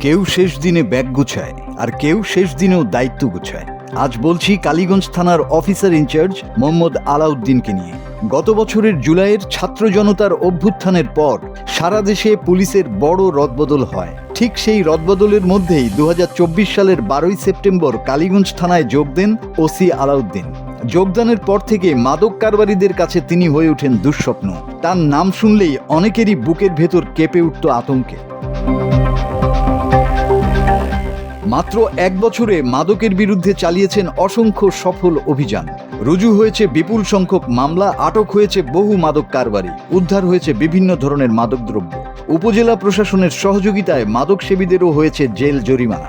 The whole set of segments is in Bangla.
কেউ শেষ দিনে ব্যাগ গুছায় আর কেউ শেষ দিনেও দায়িত্ব গুছায়। আজ বলছি কালীগঞ্জ থানার অফিসার ইনচার্জ মোহাম্মদ আলাউদ্দিনকে নিয়ে। গত বছরের জুলাইয়ের ছাত্র জনতার অভ্যুত্থানের পর সারা দেশে পুলিশের বড় রদবদল হয়। ঠিক সেই রদবদলের মধ্যেই 2024 সালের 12ই সেপ্টেম্বর কালীগঞ্জ থানায় যোগ দেন ওসি আলাউদ্দিন। যোগদানের পর থেকে মাদক কারবারিদের কাছে তিনি হয়ে ওঠেন দুঃস্বপ্ন। তার নাম শুনলেই অনেকেরই বুকের ভেতর কেঁপে উঠত আতঙ্কে। মাত্র এক বছরে মাদকের বিরুদ্ধে চালিয়েছেন অসংখ্য সফল অভিযান। রুজু হয়েছে বিপুল সংখ্যক মামলা, আটক হয়েছে বহু মাদক কারবারি, উদ্ধার হয়েছে বিভিন্ন ধরনের মাদকদ্রব্য। উপজেলা প্রশাসনের সহযোগিতায় মাদক সেবীদেরও হয়েছে জেল জরিমানা।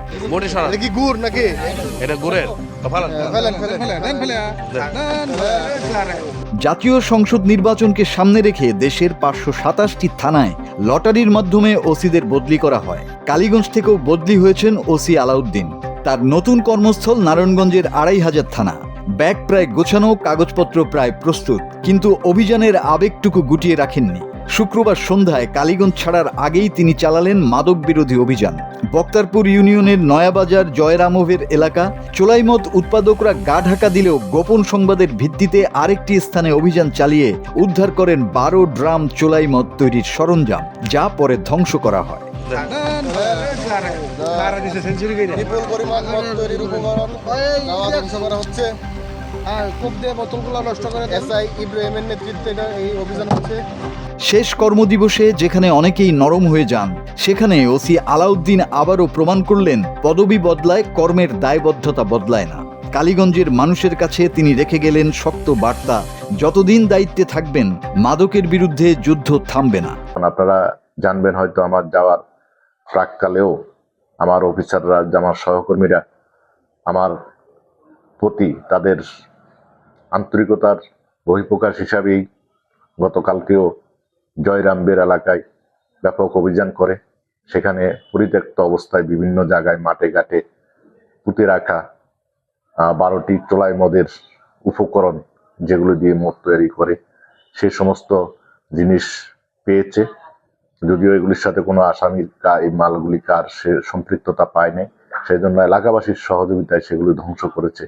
জাতীয় সংসদ নির্বাচনকে সামনে রেখে দেশের 527টি থানায় লটারির মাধ্যমে ওসিদের বদলি করা হয়। কালীগঞ্জ থেকেও বদলি হয়েছেন ওসি আলাউদ্দিন। তার নতুন কর্মস্থল নারায়ণগঞ্জের 2500 থানা। ব্যাগ প্রায় গোছানো, কাগজপত্র প্রায় প্রস্তুত, কিন্তু অভিযানের আবেগটুকু গুটিয়ে রাখেননি। শুক্রবার সন্ধ্যায় কালীগঞ্জ ছাড়ার আগেই তিনি চালালেন মাদক বিরোধী অভিযান। বক্তারপুর ইউনিয়নের নয়াবাজার জয়রামভের এলাকা চোলাইমদ উৎপাদকরা গা ঢাকা দিলেও গোপন সংবাদের ভিত্তিতে আরেকটি স্থানে অভিযান চালিয়ে উদ্ধার করেন 12 ড্রাম চোলাইমদ তৈরির সরঞ্জাম, যা পরে ধ্বংস করা হয়। শেষ কর্মদিবসে যেখানে অনেকেই নরম হয়ে যান, সেখানে ওসি আলাউদ্দিন আবারও প্রমাণ করলেন পদবি বদলায়, কর্মের দায়বদ্ধতা বদলায় না। কালীগঞ্জের মানুষের কাছে তিনি রেখে গেলেন শক্ত বার্তা: যতদিন দায়িত্বে থাকবেন মাদকের বিরুদ্ধে যুদ্ধ থামবে না। আপনারা জানবেন হয়তো আমার যাওয়ার প্রাককালেও আমার অফিসাররা, আমার সহকর্মীরা আমার প্রতি তাদের আন্তরিকতার বহিঃপ্রকাশ হিসাবেই গতকালকেও জয়রামবের এলাকায় ব্যাপক অভিযান করে সেখানে পরিত্যক্ত অবস্থায় বিভিন্ন জায়গায় মাঠে ঘাটে পুঁতে রাখা 12টি চোলাই মদের উপকরণ, যেগুলো দিয়ে মদ তৈরি করে, সে সমস্ত জিনিস পেয়েছে। যদিও এগুলির সাথে কোনো আসামির এই মালগুলি কার সে সম্পৃক্ততা পায় নাই, সেই জন্য এলাকাবাসীর সহযোগিতায় সেগুলি ধ্বংস করেছে।